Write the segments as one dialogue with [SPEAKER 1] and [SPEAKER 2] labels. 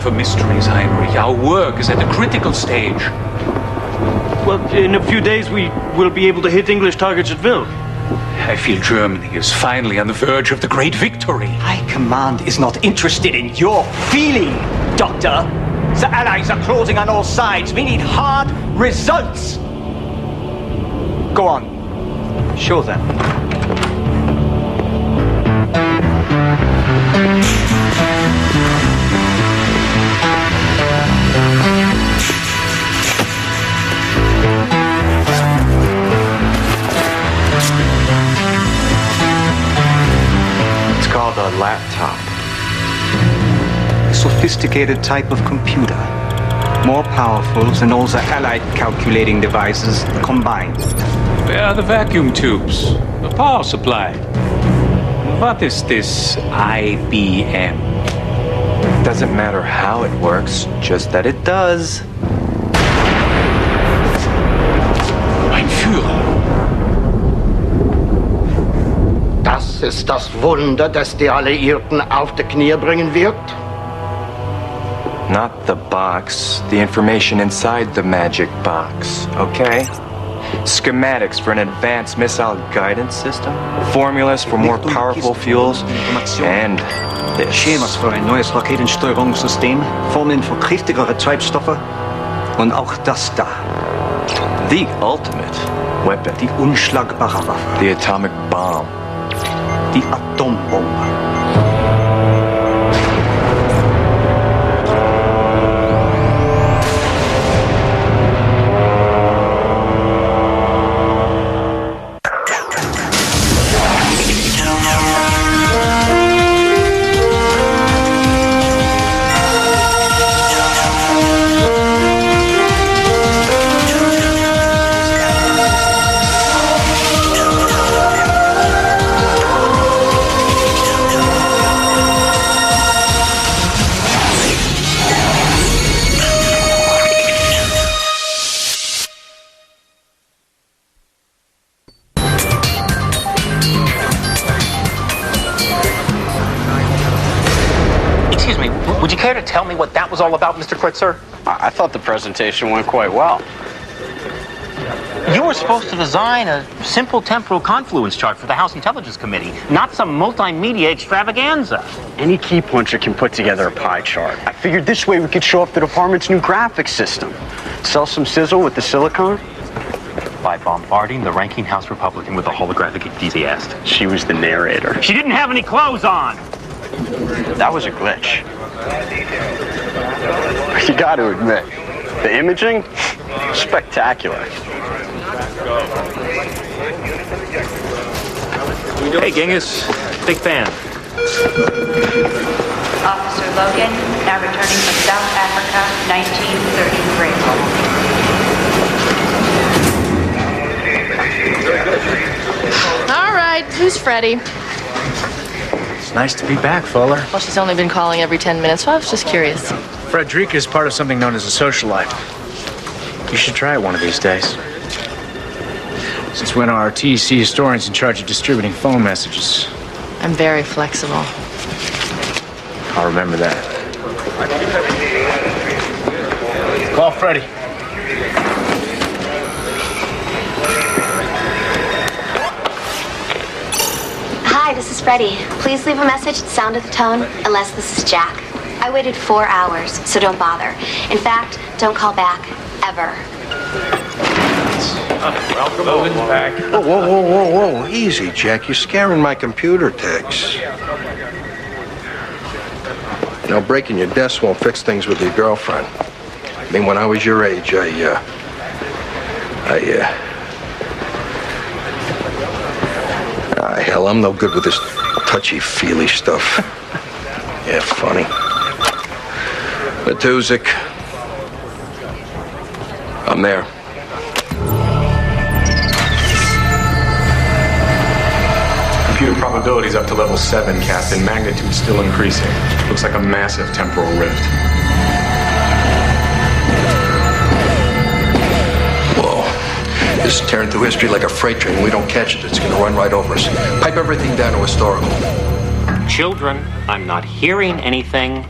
[SPEAKER 1] for mysteries, Heinrich. Our work is at a critical stage.
[SPEAKER 2] Well, in a few days we will be able to hit English targets at will.
[SPEAKER 1] I feel Germany is finally on the verge of the great victory.
[SPEAKER 3] High Command is not interested in your feeling, Doctor. The Allies are closing on all sides. We need hard results. Go on. Show them.
[SPEAKER 4] It's called a laptop.
[SPEAKER 3] A sophisticated type of computer. More powerful than all the Allied calculating devices combined.
[SPEAKER 1] Where are the vacuum tubes? The power supply? What is this IBM?
[SPEAKER 4] Doesn't matter how it works, just that it does.
[SPEAKER 1] Mein Führer.
[SPEAKER 5] Das ist das Wunder, das die Alliierten auf die Knie bringen wird?
[SPEAKER 4] Not the box, the information inside the magic box, okay? Schematics for an advanced missile guidance system, formulas for more powerful fuels, and this.
[SPEAKER 3] Schemas für ein neues Raketensteuerungssystem, Formeln für kräftigere Treibstoffe und auch das da.
[SPEAKER 4] The ultimate weapon.
[SPEAKER 3] Die unschlagbare Waffe.
[SPEAKER 4] The atomic bomb.
[SPEAKER 3] Die Atombombe.
[SPEAKER 6] Would you care to tell me what that was all about, Mr. Kritzer?
[SPEAKER 7] I thought the presentation went quite well.
[SPEAKER 6] You were supposed to design a simple temporal confluence chart for the House Intelligence Committee, not some multimedia extravaganza.
[SPEAKER 7] Any key puncher can put together a pie chart. I figured this way we could show off the department's new graphics system. Sell some sizzle with the silicon.
[SPEAKER 6] By bombarding the ranking House Republican with a holographic enthusiast.
[SPEAKER 7] She was the narrator.
[SPEAKER 6] She didn't have any clothes on.
[SPEAKER 7] That was a glitch. You got to admit, the imaging, spectacular.
[SPEAKER 6] Hey, Genghis, big fan.
[SPEAKER 8] Officer Logan, now returning from South Africa, 1933.
[SPEAKER 9] All right, who's Freddie?
[SPEAKER 10] It's nice to be back, Fuller.
[SPEAKER 9] Well, she's only been calling every 10 minutes, so I was just curious.
[SPEAKER 10] Frederica is part of something known as a social life. You should try it one of these days. Since when are our TEC historians in charge of distributing phone messages?
[SPEAKER 9] I'm very flexible.
[SPEAKER 10] I'll remember that. Call Freddie.
[SPEAKER 11] Hi, this is Freddie. Please leave a message at the sound of the tone, unless this is Jack. I waited 4 hours, so don't bother. In fact, don't call back, ever.
[SPEAKER 10] Welcome, Logan's back.
[SPEAKER 12] Whoa, whoa, whoa, whoa, whoa. Easy, Jack. You're scaring my computer techs. You know, breaking your desk won't fix things with your girlfriend. I mean, when I was your age, hell, I'm no good with this touchy-feely stuff. Yeah, funny. Matuzik. I'm there.
[SPEAKER 13] Computer probability's up to level 7, Captain. Magnitude's still increasing. Looks like a massive temporal rift.
[SPEAKER 12] Whoa. This is tearing through history like a freight train. We don't catch it, it's gonna run right over us. Pipe everything down to historical.
[SPEAKER 6] Children, I'm not hearing anything.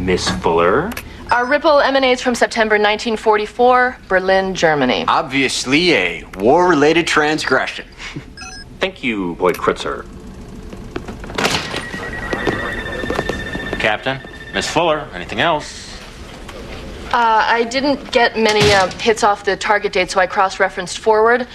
[SPEAKER 6] Miss Fuller?
[SPEAKER 9] Our ripple emanates from September 1944, Berlin, Germany.
[SPEAKER 7] Obviously a war-related transgression.
[SPEAKER 6] Thank you, Boyd Kreutzer. Captain, Miss Fuller, anything else?
[SPEAKER 9] I didn't get many hits off the target date, so I cross-referenced forward.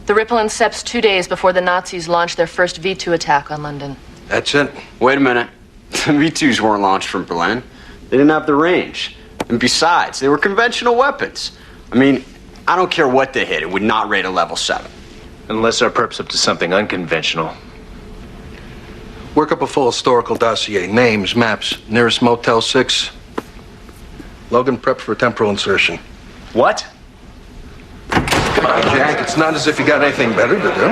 [SPEAKER 9] The ripple incepts 2 days before the Nazis launched their first V2 attack on London.
[SPEAKER 12] That's it.
[SPEAKER 7] Wait a minute. The V2s weren't launched from Berlin. They didn't have the range. And besides, they were conventional weapons. I mean, I don't care what they hit, it would not rate a level 7.
[SPEAKER 10] Unless our perp's up to something unconventional.
[SPEAKER 12] Work up a full historical dossier. Names, maps, nearest Motel 6. Logan prepped for temporal insertion.
[SPEAKER 10] What?
[SPEAKER 12] Come on, Jack. It's not as if you got anything better to do.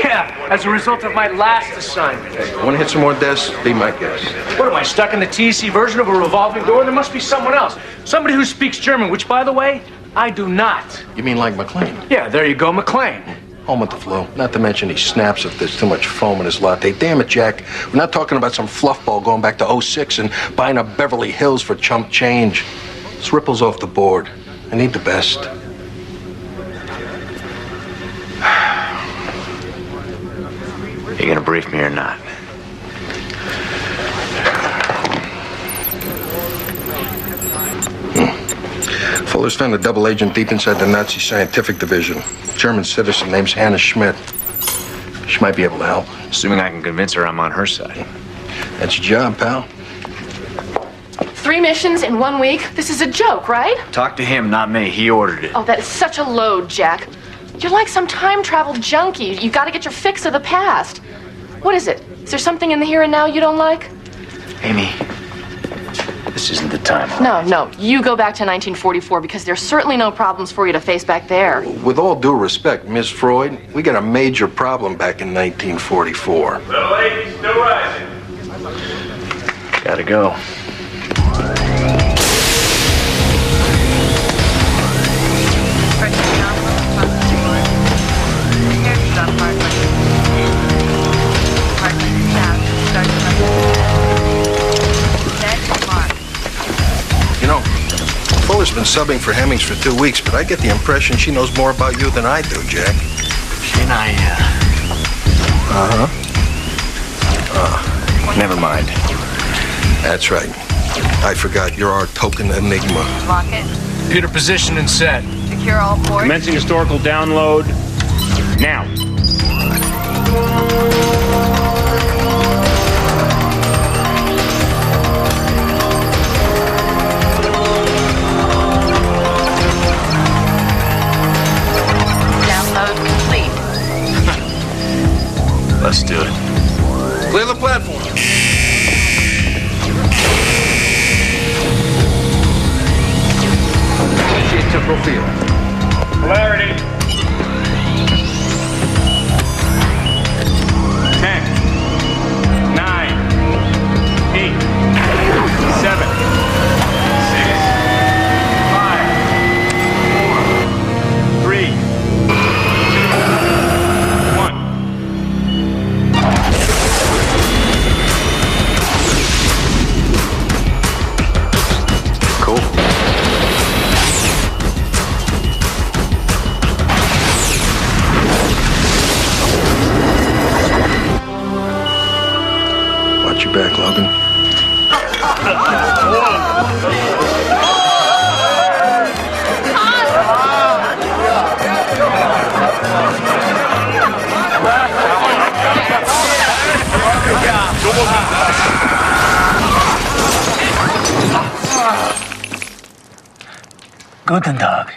[SPEAKER 10] Yeah, as a result of my last assignment.
[SPEAKER 12] Want to hit some more desks? Be my guest.
[SPEAKER 10] What am I, stuck in the TC version of a revolving door? There must be someone else. Somebody who speaks German, which, by the way, I do not.
[SPEAKER 12] You mean like McLean?
[SPEAKER 10] Yeah, there you go, McLean.
[SPEAKER 12] Home with the flu. Not to mention he snaps if there's too much foam in his latte. Damn it, Jack. We're not talking about some fluffball going back to 06 and buying up Beverly Hills for chump change. This ripple's off the board. I need the best.
[SPEAKER 10] You gonna brief me or not?
[SPEAKER 12] Fuller's found a double agent deep inside the Nazi scientific division. German citizen named Hannah Schmidt. She might be able to help.
[SPEAKER 10] Assuming I can convince her I'm on her side.
[SPEAKER 12] That's your job, pal.
[SPEAKER 9] 3 missions in 1 week? This is a joke, right?
[SPEAKER 10] Talk to him, not me. He ordered it.
[SPEAKER 9] Oh, that is such a load, Jack. You're like some time travel junkie. You gotta get your fix of the past. What is it? Is there something in the here and now you don't like?
[SPEAKER 10] Amy, this isn't the time.
[SPEAKER 9] No. You go back to 1944 because there's certainly no problems for you to face back there.
[SPEAKER 12] With all due respect, Miss Freud, we got a major problem back in 1944.
[SPEAKER 13] The lady's still rising.
[SPEAKER 10] Gotta go.
[SPEAKER 12] You know, Fuller's been subbing for Hemmings for 2 weeks, but I get the impression she knows more about you than I do, Jack.
[SPEAKER 10] She and I, never mind.
[SPEAKER 12] That's right. I forgot. You're our token enigma.
[SPEAKER 8] Lock it.
[SPEAKER 10] Computer position and set.
[SPEAKER 8] Secure all ports.
[SPEAKER 6] Commencing historical download now.
[SPEAKER 8] Download complete.
[SPEAKER 10] Let's do it.
[SPEAKER 12] Clear the platform. Initiate temporal field.
[SPEAKER 13] Polarity. 10, 9, 8, 7, 6, 5, 4, 3, 1.
[SPEAKER 10] Cool.
[SPEAKER 12] Watch your back, Logan.
[SPEAKER 10] Guten Tag.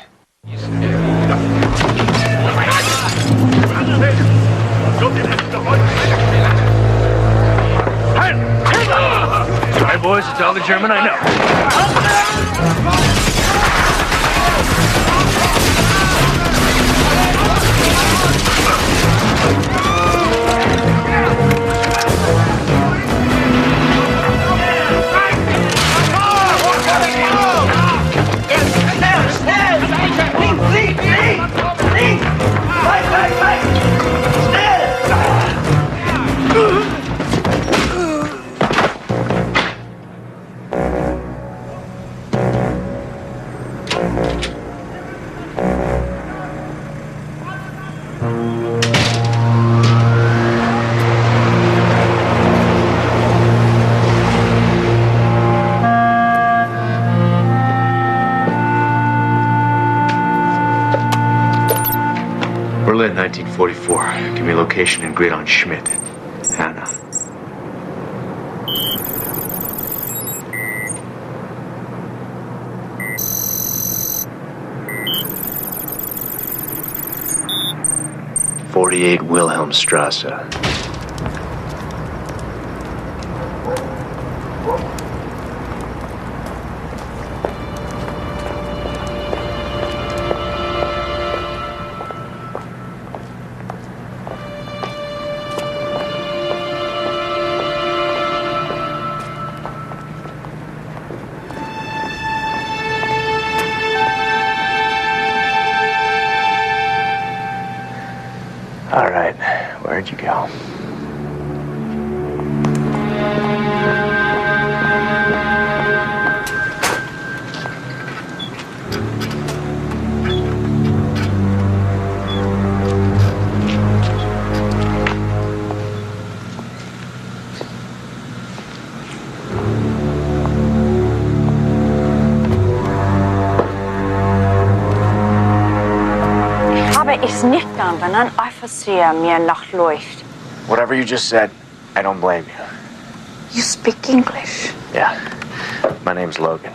[SPEAKER 10] Sorry, boys, it's all the German I know.
[SPEAKER 14] 44. Give me location and grid on Schmidt. Hannah. '48 Wilhelmstrasse. All right, where'd you go?
[SPEAKER 15] Is nicht gern, wenn ein Officer mir nachläuft.
[SPEAKER 14] Whatever you just said, I don't blame you.
[SPEAKER 15] You speak English?
[SPEAKER 14] Yeah. My name's Logan.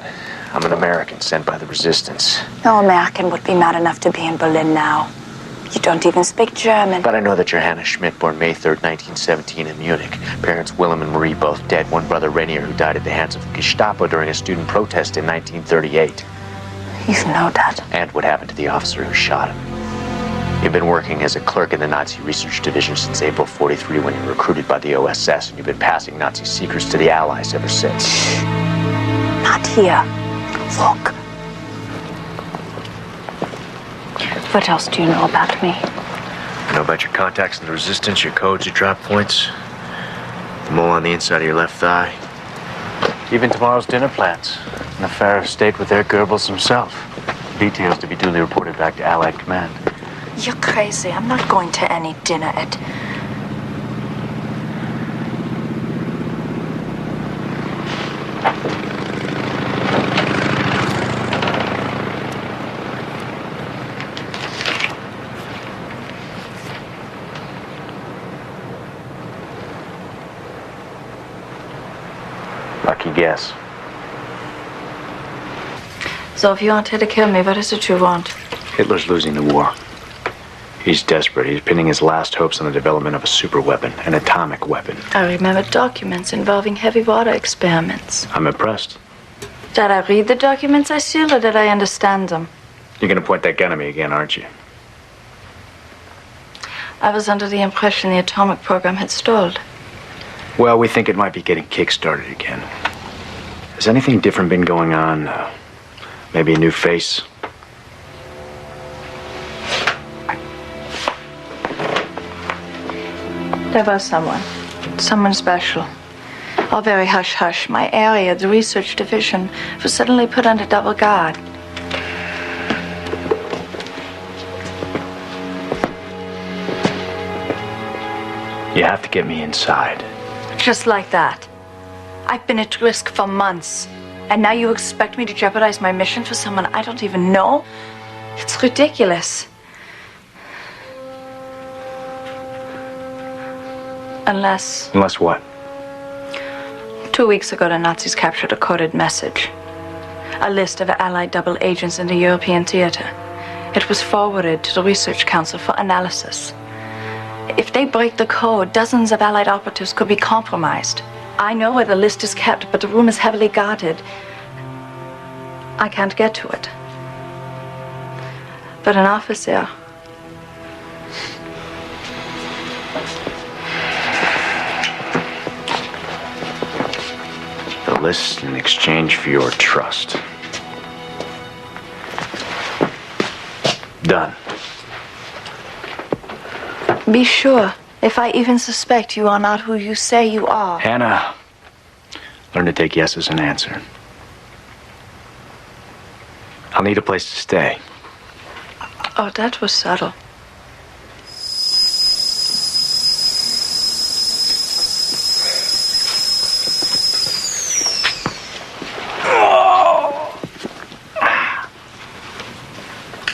[SPEAKER 14] I'm an American sent by the Resistance.
[SPEAKER 15] No American would be mad enough to be in Berlin now. You don't even speak German.
[SPEAKER 14] But I know that you're Hannah Schmidt, born May 3rd, 1917 in Munich. Parents Willem and Marie both dead. One brother Rainier who died at the hands of the Gestapo during a student protest in 1938.
[SPEAKER 15] You know that.
[SPEAKER 14] And what happened to the officer who shot him. You've been working as a clerk in the Nazi Research Division since April '43 when you were recruited by the OSS, and you've been passing Nazi secrets to the Allies ever since.
[SPEAKER 15] Not here. Look. What else do you know about me?
[SPEAKER 14] I know about your contacts in the Resistance, your codes, your drop points, the mole on the inside of your left thigh. Even tomorrow's dinner plans. An affair of state with Herr Goebbels himself. Details to be duly reported back to Allied Command.
[SPEAKER 15] You're crazy. I'm not going to any dinner at...
[SPEAKER 14] Lucky guess.
[SPEAKER 15] So if you wanted to kill me, what is it you want?
[SPEAKER 14] Hitler's losing the war. He's desperate. He's pinning his last hopes on the development of a super weapon, an atomic weapon.
[SPEAKER 15] I remember documents involving heavy water experiments.
[SPEAKER 14] I'm impressed.
[SPEAKER 15] Did I read the documents I sealed, or did I understand them?
[SPEAKER 14] You're gonna point that gun at me again, aren't you?
[SPEAKER 15] I was under the impression the atomic program had stalled.
[SPEAKER 14] Well, we think it might be getting kick-started again. Has anything different been going on? Maybe a new face?
[SPEAKER 15] There was someone special. All very hush-hush. My area, the research division, was suddenly put under double guard.
[SPEAKER 14] You have to get me inside.
[SPEAKER 15] Just like that. I've been at risk for months. And now you expect me to jeopardize my mission for someone I don't even know? It's ridiculous. Unless...
[SPEAKER 14] Unless what?
[SPEAKER 15] 2 weeks ago, the Nazis captured a coded message. A list of Allied double agents in the European theater. It was forwarded to the Research Council for analysis. If they break the code, dozens of Allied operatives could be compromised. I know where the list is kept, but the room is heavily guarded. I can't get to it. But an officer...
[SPEAKER 14] The list in exchange for your trust. Done.
[SPEAKER 15] Be sure, if I even suspect you are not who you say you are.
[SPEAKER 14] Hannah, learn to take yes as an answer. I'll need a place to stay.
[SPEAKER 15] Oh, that was subtle.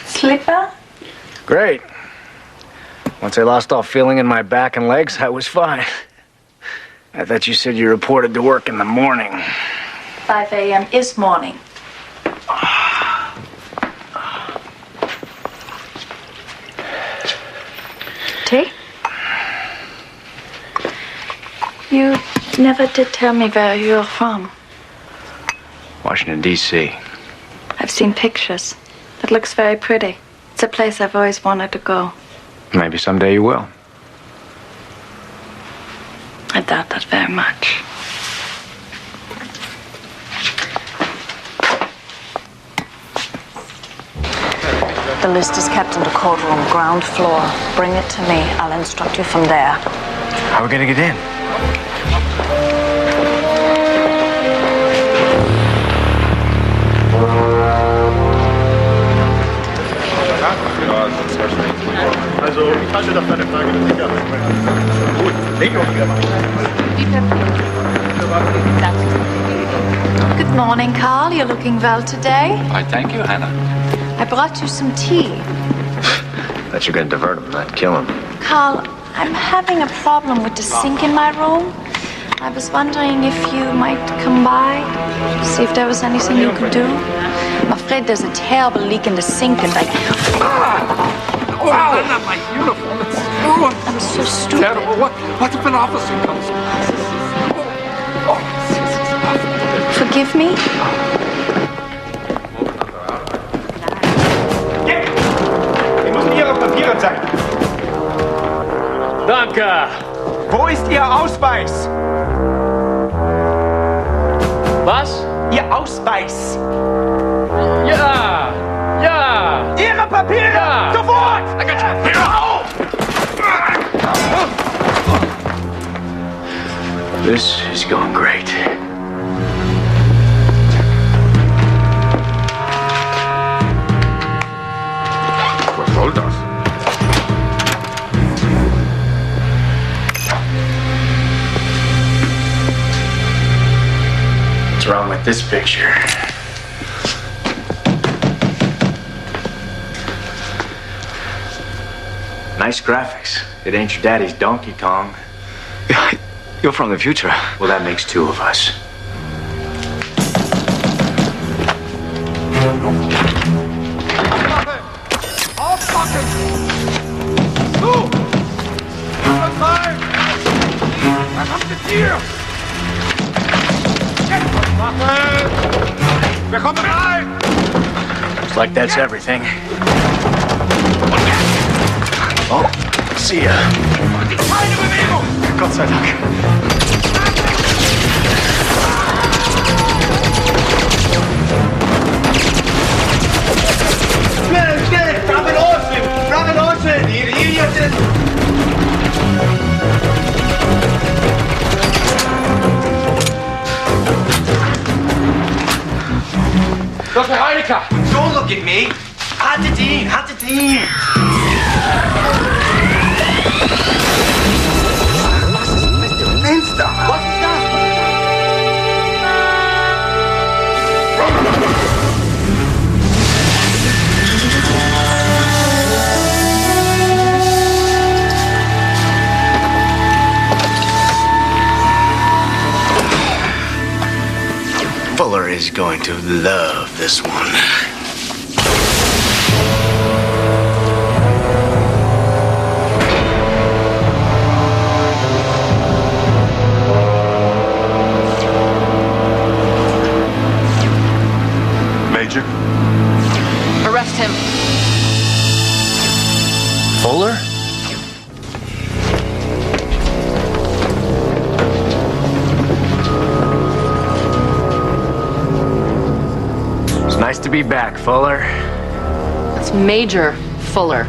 [SPEAKER 15] Slipper?
[SPEAKER 14] Great.
[SPEAKER 6] Once I lost all feeling in my back and legs, I was fine. I thought you said you reported to work in the morning.
[SPEAKER 15] 5 a.m. is morning. Tea? You never did tell me where you're from.
[SPEAKER 14] Washington, D.C.
[SPEAKER 15] I've seen pictures. It looks very pretty. It's a place I've always wanted to go.
[SPEAKER 14] Maybe someday you will.
[SPEAKER 15] I doubt that very much. The list is kept in the courtroom, ground floor. Bring it to me. I'll instruct you from there.
[SPEAKER 14] How are we gonna get in?
[SPEAKER 16] Also, ich halte das für eine Frage der Sicherheit. Gut, Legung wieder mal.
[SPEAKER 15] Good morning, Carl. You're looking well today.
[SPEAKER 1] I thank you, Hannah.
[SPEAKER 15] I brought you some tea.
[SPEAKER 14] Thought you were gonna divert him, not kill him.
[SPEAKER 15] Carl, I'm having a problem with the sink in my room. I was wondering if you might come by, see if there was anything you could do. I'm afraid there's a terrible leak in the sink and
[SPEAKER 12] Oh, Anna, my uniform. It's ruined.
[SPEAKER 15] I'm so stupid.
[SPEAKER 12] Terrible. What if an officer comes?
[SPEAKER 15] Forgive me?
[SPEAKER 3] Hier müssen Ihre Papiere zeigen.
[SPEAKER 10] Danke.
[SPEAKER 3] Wo ist Ihr Ausweis?
[SPEAKER 10] Was?
[SPEAKER 3] Ihr Ausweis.
[SPEAKER 10] Ja! Ja!
[SPEAKER 3] Ihre Papiere!
[SPEAKER 10] Ja.
[SPEAKER 3] Sofort!
[SPEAKER 12] Hör auf!
[SPEAKER 14] This is going great.
[SPEAKER 12] Was soll das?
[SPEAKER 14] What's wrong with this picture? Nice graphics. It ain't your daddy's Donkey Kong.
[SPEAKER 6] You're from the future.
[SPEAKER 14] Well, that makes two of us.
[SPEAKER 12] Aufpacken! Du! Rein! Verdammtes Tier! Jetzt was machen! Wir kommen rein!
[SPEAKER 6] Looks like that's everything. Oh, see ya.
[SPEAKER 12] Keine Bewegung!
[SPEAKER 6] Gott sei Dank.
[SPEAKER 3] Schnell, schnell! Fragen Olsen! Fragen Olsen! Ihr Idioten!
[SPEAKER 10] Dr. Heinecker!
[SPEAKER 3] Don't look at me! Haltet ihn! Haltet ihn! Fenster! Was ist das?
[SPEAKER 14] Fuller is going to love this one.
[SPEAKER 12] Major?
[SPEAKER 9] Arrest him.
[SPEAKER 14] Fuller? It's nice to be back, Fuller.
[SPEAKER 9] That's Major Fuller.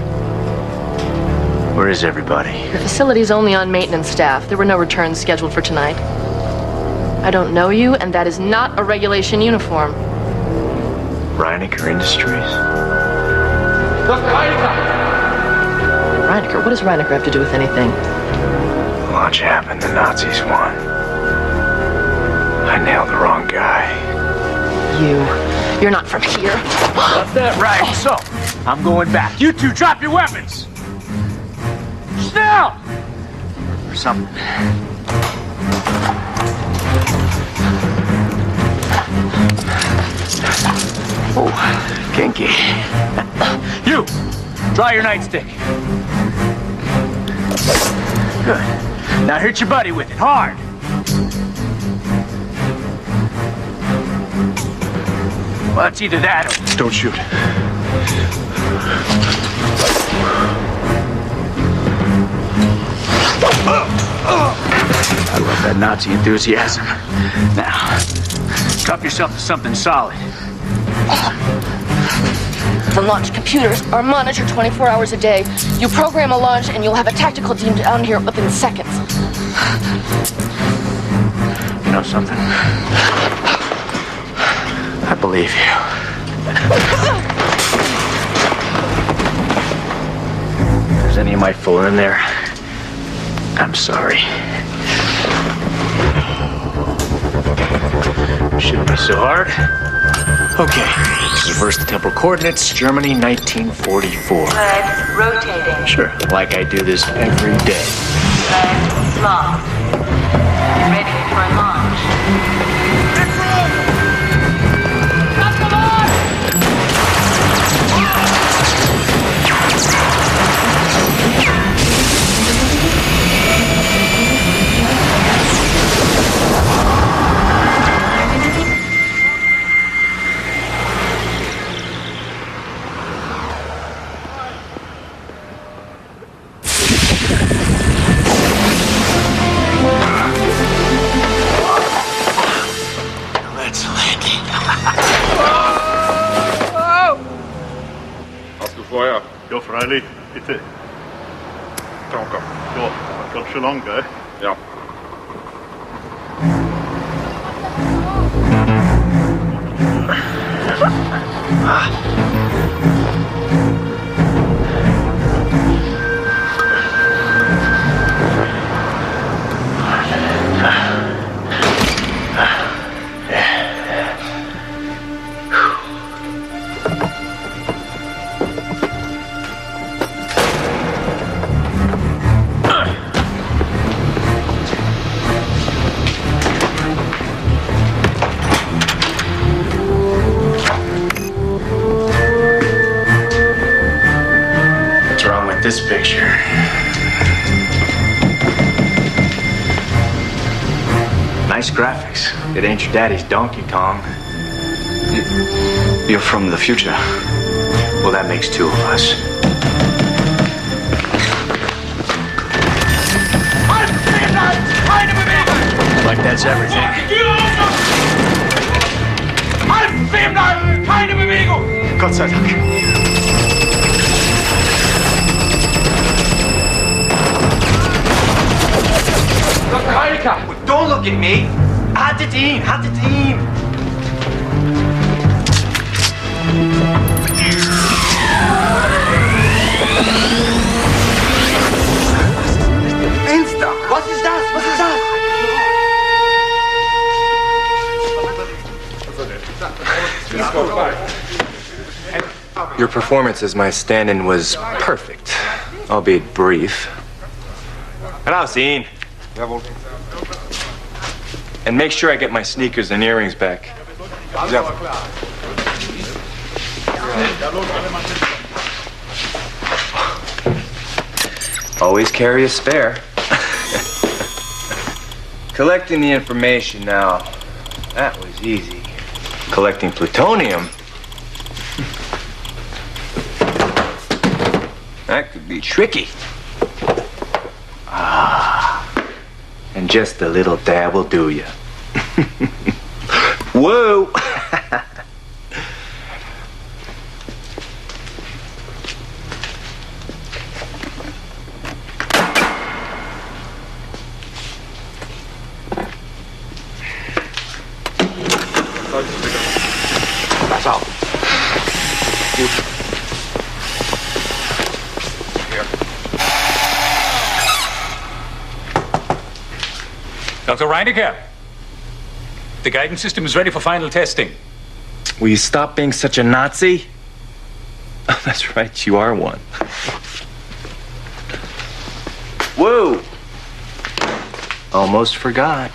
[SPEAKER 14] Where is everybody?
[SPEAKER 9] The facility's only on maintenance staff. There were no returns scheduled for tonight. I don't know you, and that is not a regulation uniform.
[SPEAKER 14] Reinecker Industries?
[SPEAKER 10] Dr. Heinecker!
[SPEAKER 9] Reinecker? What does Reinecker have to do with anything?
[SPEAKER 14] Launch happened, the Nazis won. I nailed the wrong guy.
[SPEAKER 9] You're not from here.
[SPEAKER 10] That's that right. So, I'm going back. You two drop your weapons! hell? Or something.
[SPEAKER 3] Oh, kinky.
[SPEAKER 10] You! Draw your nightstick. Good. Now hit your buddy with it, hard. Well, it's either that or...
[SPEAKER 13] Don't shoot.
[SPEAKER 10] I love that Nazi enthusiasm. Now, cuff yourself to something solid.
[SPEAKER 9] The launch computers are monitored 24 hours a day. You program a launch and you'll have a tactical team down here within seconds.
[SPEAKER 10] You know something? I believe you. If there's any of my fooling in there, I'm sorry. Shouldn't be so hard. Okay, reverse the temporal coordinates, Germany, 1944.
[SPEAKER 8] Flag rotating.
[SPEAKER 10] Sure, like I do this every day.
[SPEAKER 8] Flag locked. Ready for launch.
[SPEAKER 16] Ja, freilich. Bitte.
[SPEAKER 13] Danke.
[SPEAKER 16] Ja, ganz schön lang, gell?
[SPEAKER 13] Ja.
[SPEAKER 10] This picture. Nice graphics. It ain't your daddy's Donkey Kong.
[SPEAKER 3] You're from the future.
[SPEAKER 10] Well, that makes two of us. Like that's everything.
[SPEAKER 3] Gott sei Dank.
[SPEAKER 10] Dr. Heinecker!
[SPEAKER 3] Don't look at me! Hat the team! Hat the team! Insta! Was ist das? Was ist
[SPEAKER 4] das? Your performance as my stand-in was perfect, albeit brief. Rausing. And make sure I get my sneakers and earrings back. Always carry a spare. Collecting the information now, that was easy. Collecting plutonium? That could be tricky. And just a little dab will do ya. Whoa!
[SPEAKER 12] Pass auf. Gut.
[SPEAKER 1] Dr. Reinecker, the guidance system is ready for final testing.
[SPEAKER 4] Will you stop being such a Nazi? Oh, that's right, you are one.
[SPEAKER 14] Whoa! Almost forgot.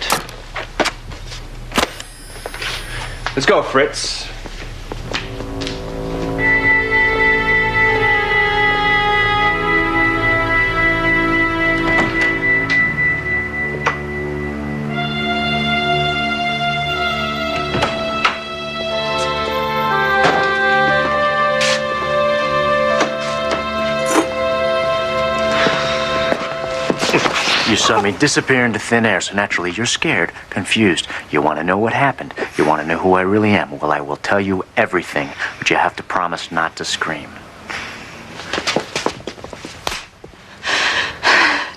[SPEAKER 14] Let's go, Fritz. You saw me disappear into thin air, so naturally you're scared, confused. You want to know what happened. You want to know who I really am. Well, I will tell you everything, but you have to promise not to scream.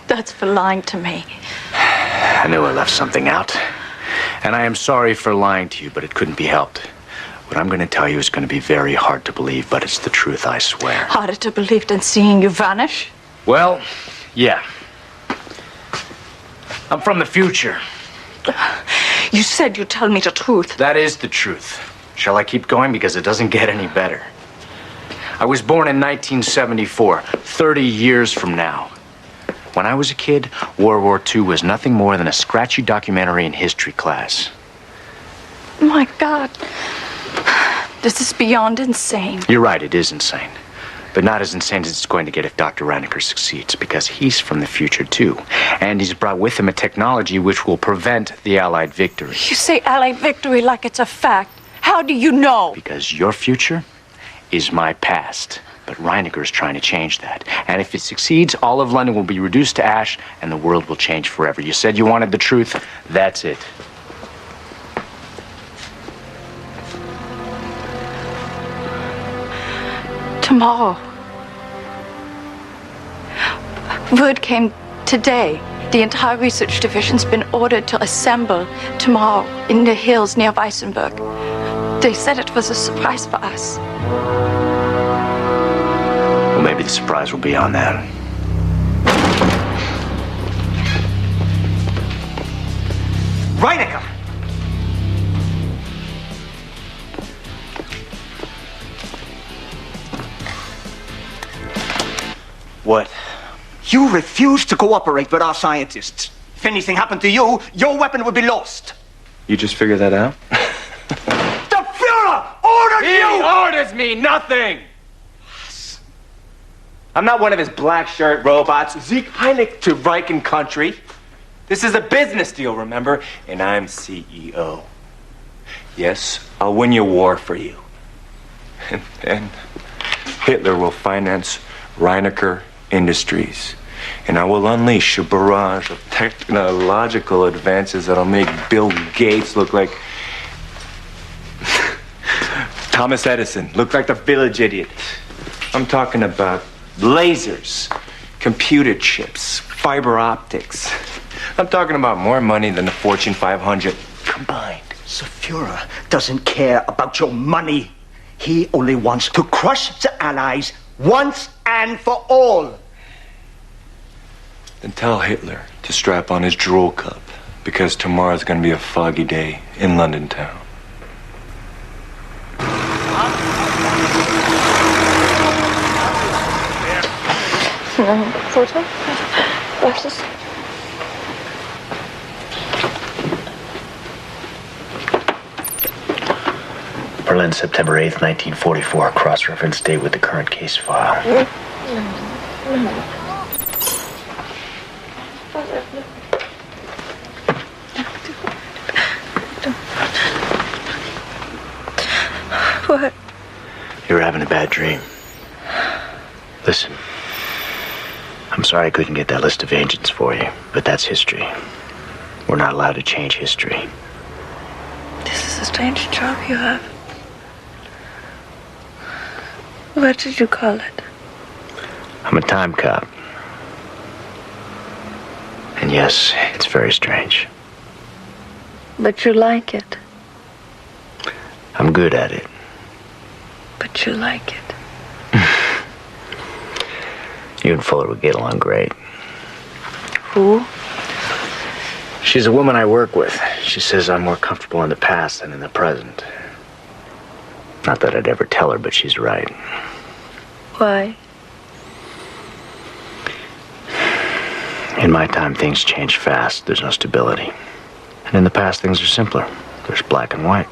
[SPEAKER 15] That's for lying to me.
[SPEAKER 14] I knew I left something out. And I am sorry for lying to you, but it couldn't be helped. What I'm going to tell you is going to be very hard to believe, but it's the truth, I swear.
[SPEAKER 15] Harder to believe than seeing you vanish?
[SPEAKER 14] Well, yeah. I'm from the future.
[SPEAKER 15] You said you'd tell me the truth.
[SPEAKER 14] That is the truth. Shall I keep going? Because it doesn't get any better. I was born in 1974, 30 years from now. When I was a kid, World War II was nothing more than a scratchy documentary in history class.
[SPEAKER 15] My God. This is beyond insane.
[SPEAKER 14] You're right, it is insane. But not as insane as it's going to get if Dr. Reinecker succeeds, because he's from the future, too. And he's brought with him a technology which will prevent the Allied victory.
[SPEAKER 15] You say Allied victory like it's a fact. How do you know?
[SPEAKER 14] Because your future is my past. But Reinecker is trying to change that. And if it succeeds, all of London will be reduced to ash, and the world will change forever. You said you wanted the truth. That's it.
[SPEAKER 15] Tomorrow. Word came today. The entire research division's been ordered to assemble tomorrow in the hills near Weissenberg. They said it was a surprise for us.
[SPEAKER 14] Well, maybe the surprise will be on that.
[SPEAKER 3] Reinecker!
[SPEAKER 14] What?
[SPEAKER 3] You refuse to cooperate with our scientists. If anything happened to you, your weapon would be lost.
[SPEAKER 4] You just figured that out?
[SPEAKER 3] The Fuhrer ordered you!
[SPEAKER 4] He orders me nothing! I'm not one of his black shirt robots. Sieg Heilig to Viking country. This is a business deal, remember? And I'm CEO. Yes, I'll win your war for you. And then Hitler will finance Reinecker Industries. And I will unleash a barrage of technological advances that'll make Bill Gates look like Thomas Edison, look like the village idiot. I'm talking about lasers, computer chips, fiber optics. I'm talking about more money than the Fortune 500 combined.
[SPEAKER 3] The Fuhrer doesn't care about your money. He only wants to crush the Allies once and for all.
[SPEAKER 4] Then tell Hitler to strap on his drool cup, because tomorrow's gonna be a foggy day in London town.
[SPEAKER 15] Photo? Glasses?
[SPEAKER 6] Berlin, September 8th, 1944. Cross-reference date with the current case file.
[SPEAKER 15] What?
[SPEAKER 6] You're having a bad dream. Listen, I'm sorry I couldn't get that list of agents for you, but that's history. We're not allowed to change history.
[SPEAKER 15] This is a strange job you have. What did you call it?
[SPEAKER 6] I'm a time cop. And yes, it's very strange.
[SPEAKER 15] But you like it.
[SPEAKER 6] I'm good at it.
[SPEAKER 15] But you like it.
[SPEAKER 6] You and Fuller would get along great.
[SPEAKER 15] Who?
[SPEAKER 6] She's a woman I work with. She says I'm more comfortable in the past than in the present. Not that I'd ever tell her, but she's right.
[SPEAKER 15] Why?
[SPEAKER 6] In In my time, things change fast. There's no stability. And in the past, things are simpler. There's black and white.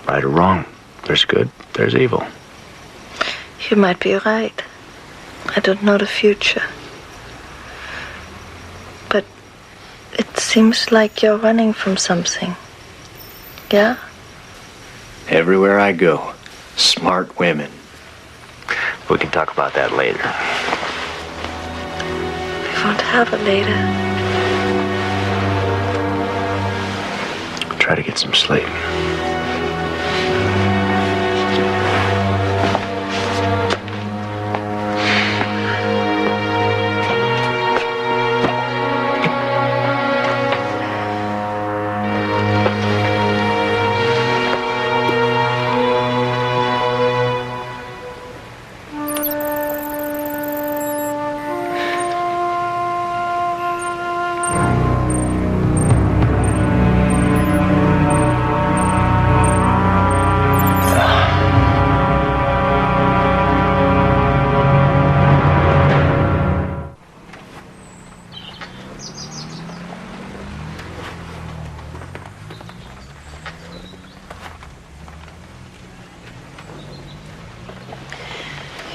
[SPEAKER 6] Right or wrong. There's good, there's evil.
[SPEAKER 15] You might be right. I don't know the future. But it seems like you're running from something. Yeah?
[SPEAKER 6] Everywhere I go, smart women. We can talk about that later.
[SPEAKER 15] We won't have it later.
[SPEAKER 6] Try to get some sleep.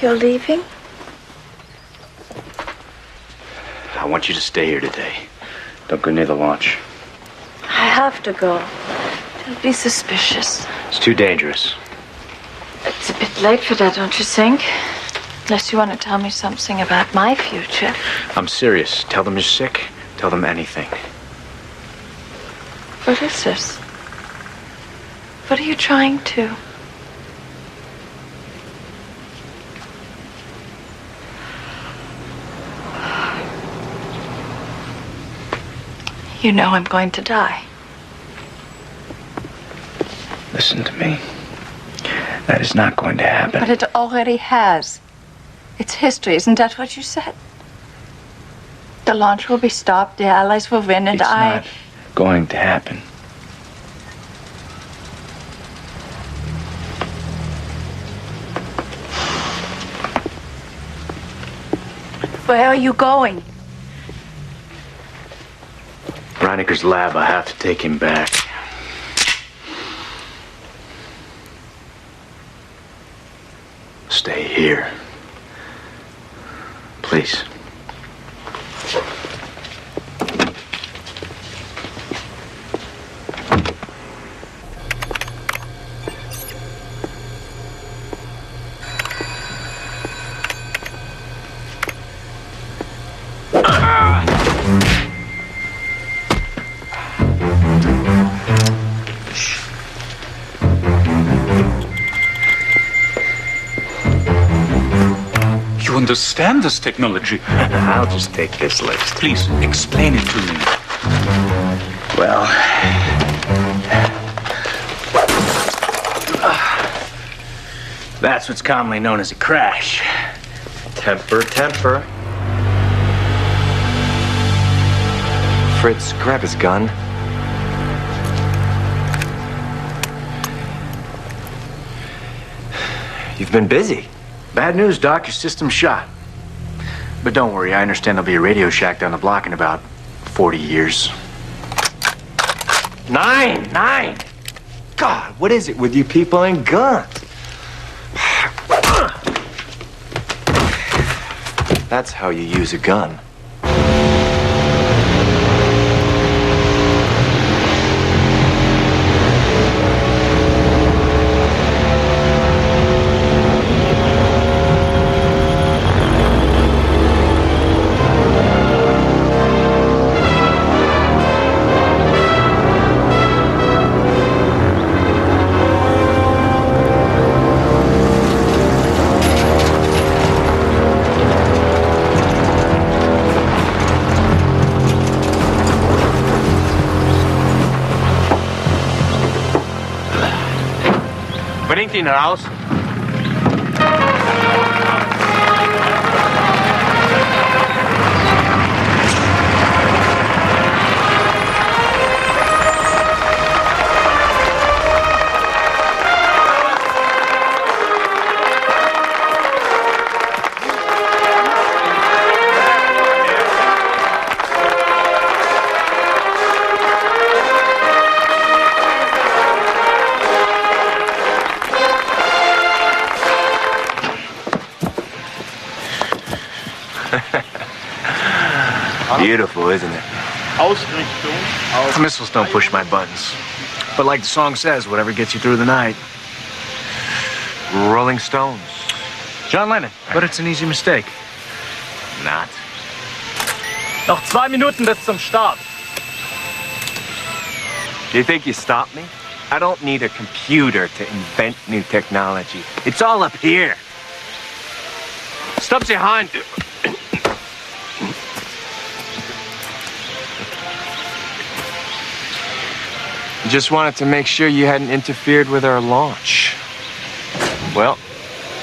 [SPEAKER 15] You're leaving?
[SPEAKER 6] I want you to stay here today. Don't go near the launch.
[SPEAKER 15] I have to go. They'll be suspicious.
[SPEAKER 6] It's too dangerous.
[SPEAKER 15] It's a bit late for that, don't you think? Unless you want to tell me something about my future.
[SPEAKER 6] I'm serious. Tell them you're sick. Tell them anything.
[SPEAKER 15] What is this? What are you trying to? You know I'm going to die.
[SPEAKER 6] Listen to me. That is not going to happen.
[SPEAKER 15] But it already has. It's history, isn't that what you said? The launch will be stopped, the Allies will win, and
[SPEAKER 6] It's not going to happen.
[SPEAKER 15] Where are you going?
[SPEAKER 6] Reineker's lab, I have to take him back. Stay here. Please.
[SPEAKER 1] You understand this technology?
[SPEAKER 6] I'll just take this list.
[SPEAKER 1] Please, explain it to me.
[SPEAKER 6] Well, that's what's commonly known as a crash.
[SPEAKER 4] Temper, temper. Fritz, grab his gun. You've been busy.
[SPEAKER 6] Bad news, Doc. Your system's shot. But don't worry, I understand there'll be a Radio Shack down the block in about 40 years.
[SPEAKER 4] Nine! God, what is it with you people and guns? That's how you use a gun.
[SPEAKER 10] Bringt ihn raus.
[SPEAKER 14] Beautiful, isn't it?
[SPEAKER 16] Ausrichtung.
[SPEAKER 14] Missiles don't push my buttons. But like the song says, whatever gets you through the night.
[SPEAKER 4] Rolling Stones.
[SPEAKER 14] John Lennon. But it's an easy mistake.
[SPEAKER 4] Not.
[SPEAKER 10] Noch 2 Minuten bis zum Start.
[SPEAKER 4] Do you think you stopped me? I don't need a computer to invent new technology. It's all up here. Stop behind you. Just wanted to make sure you hadn't interfered with our launch. Well,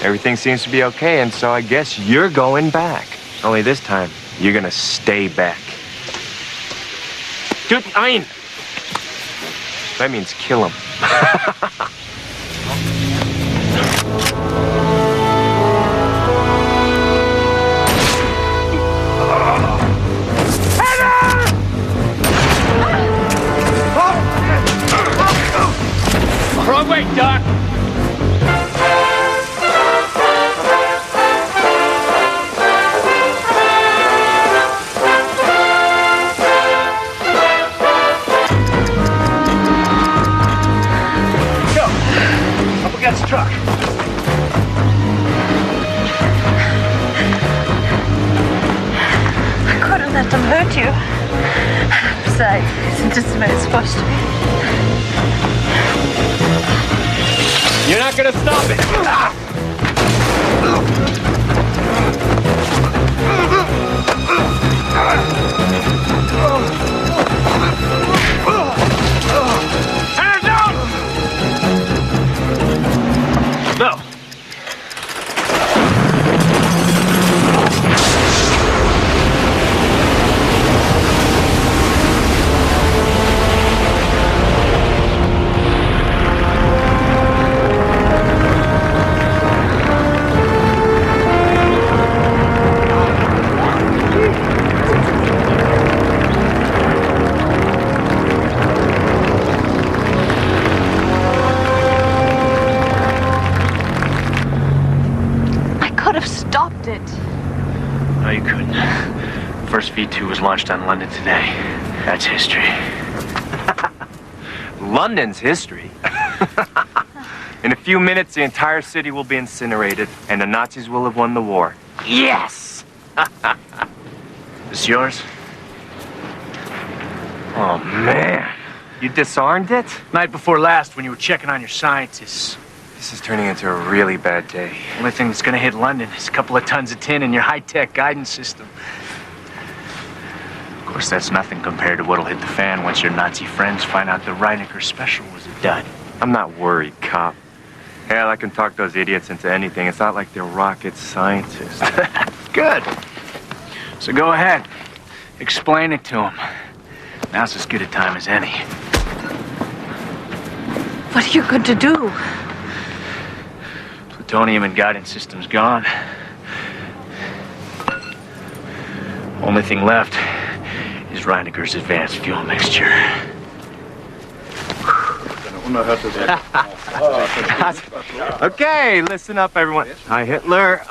[SPEAKER 4] everything seems to be okay, and so I guess you're going back. Only this time, you're gonna stay back. Dude, I mean... That means kill him.
[SPEAKER 10] Wrong way, Doc. Go. Up against the truck.
[SPEAKER 15] I couldn't let them hurt you. Besides, isn't this the way it's supposed to be?
[SPEAKER 4] You're not gonna stop it!
[SPEAKER 10] Hands down! No.
[SPEAKER 15] Stopped it.
[SPEAKER 14] No, you couldn't. First V2 was launched on London today. That's history.
[SPEAKER 4] London's history? In a few minutes, the entire city will be incinerated, and the Nazis will have won the war. Yes!
[SPEAKER 14] This yours?
[SPEAKER 4] Oh, man. You disarmed it?
[SPEAKER 10] Night before last when you were checking on your scientists.
[SPEAKER 4] This is turning into a really bad day.
[SPEAKER 10] Only thing that's gonna hit London is a couple of tons of tin in your high-tech guidance system. Of course, that's nothing compared to what'll hit the fan once your Nazi friends find out the Reinecker special was a dud.
[SPEAKER 4] I'm not worried, cop. Hell, I can talk those idiots into anything. It's not like they're rocket scientists.
[SPEAKER 10] Good. So go ahead. Explain it to them. Now's as good a time as any.
[SPEAKER 15] What are you going to do?
[SPEAKER 10] Plutonium and guidance system's gone. Only thing left is Reinecker's advanced fuel mixture.
[SPEAKER 4] Okay, listen up, everyone. Hi, Hitler.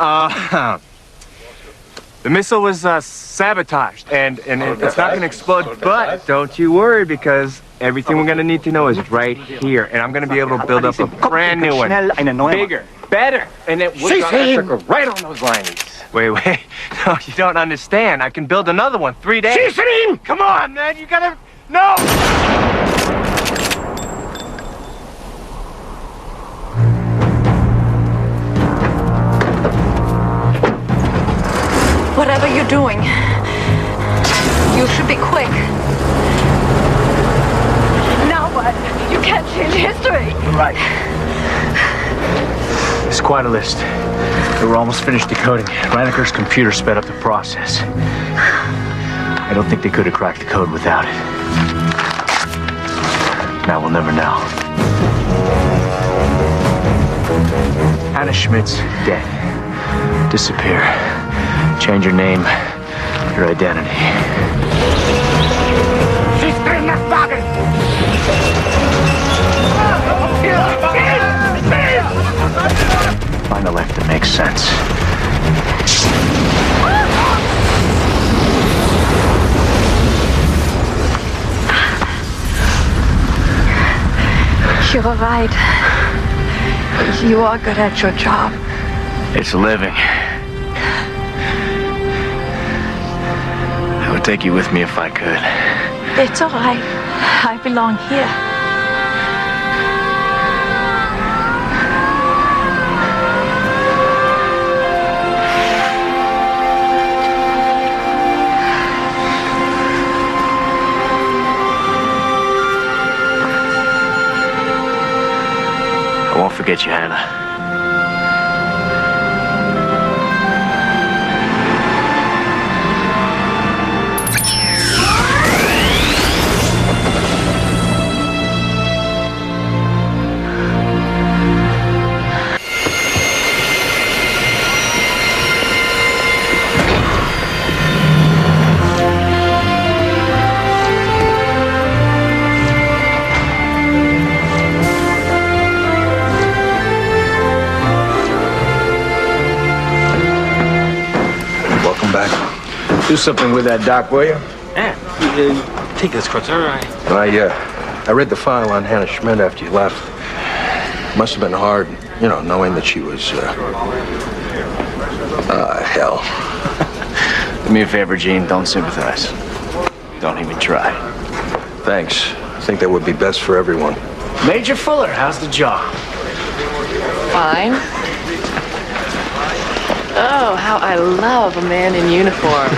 [SPEAKER 4] The missile was sabotaged, and it's not going to explode, but don't you worry, because everything we're going to need to know is right here, and I'm going to be able to build up a brand new one. Bigger, better, and it was right on those lines. Wait. No, you don't understand. I can build another one 3 days. Come on, man, you gotta... No!
[SPEAKER 15] Whatever you're doing, you should be quick. Now what? You can't change history.
[SPEAKER 10] Right. It's quite a list. They were almost finished decoding. Reinecker's computer sped up the process. I don't think they could have cracked the code without it. Now we'll never know. Hannah Schmidt's dead. Disappear. Change your name, your identity.
[SPEAKER 16] She's in the wagon!
[SPEAKER 10] Find a life that makes sense.
[SPEAKER 15] You're right. You are good at your job.
[SPEAKER 14] It's living. I would take you with me if I could.
[SPEAKER 15] It's all right. I belong here.
[SPEAKER 14] I won't forget you, Hannah.
[SPEAKER 10] Do something with that, Doc, will you?
[SPEAKER 2] Yeah. Take this, Crutz. All right.
[SPEAKER 12] I read the file on Hannah Schmidt after you left. Must have been hard, you know, knowing that she was, hell.
[SPEAKER 14] Do me a favor, Gene. Don't sympathize. Don't even try.
[SPEAKER 12] Thanks. I think that would be best for everyone.
[SPEAKER 10] Major Fuller, how's the job?
[SPEAKER 9] Fine. Oh, how I love a man in uniform.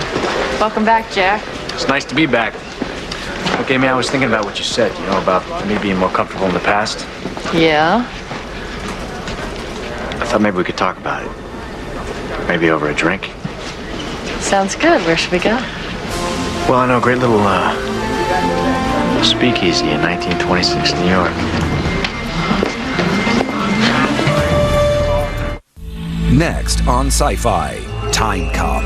[SPEAKER 9] Welcome back, Jack.
[SPEAKER 10] It's nice to be back. Look, Amy, I was thinking about what you said, you know, about me being more comfortable in the past.
[SPEAKER 9] Yeah?
[SPEAKER 14] I thought maybe we could talk about it. Maybe over a drink.
[SPEAKER 9] Sounds good. Where should we go?
[SPEAKER 14] Well, I know a great little, speakeasy in 1926 New York.
[SPEAKER 17] Next on Sci-Fi, Timecop.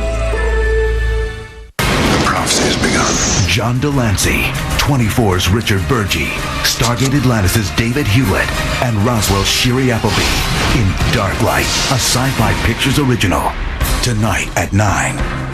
[SPEAKER 18] The prophecy has begun. John Delancey, 24's Richard Burgee, Stargate Atlantis' David Hewlett, and Roswell's Shiri Appleby in Dark Light, a Sci-Fi Pictures original. Tonight at 9.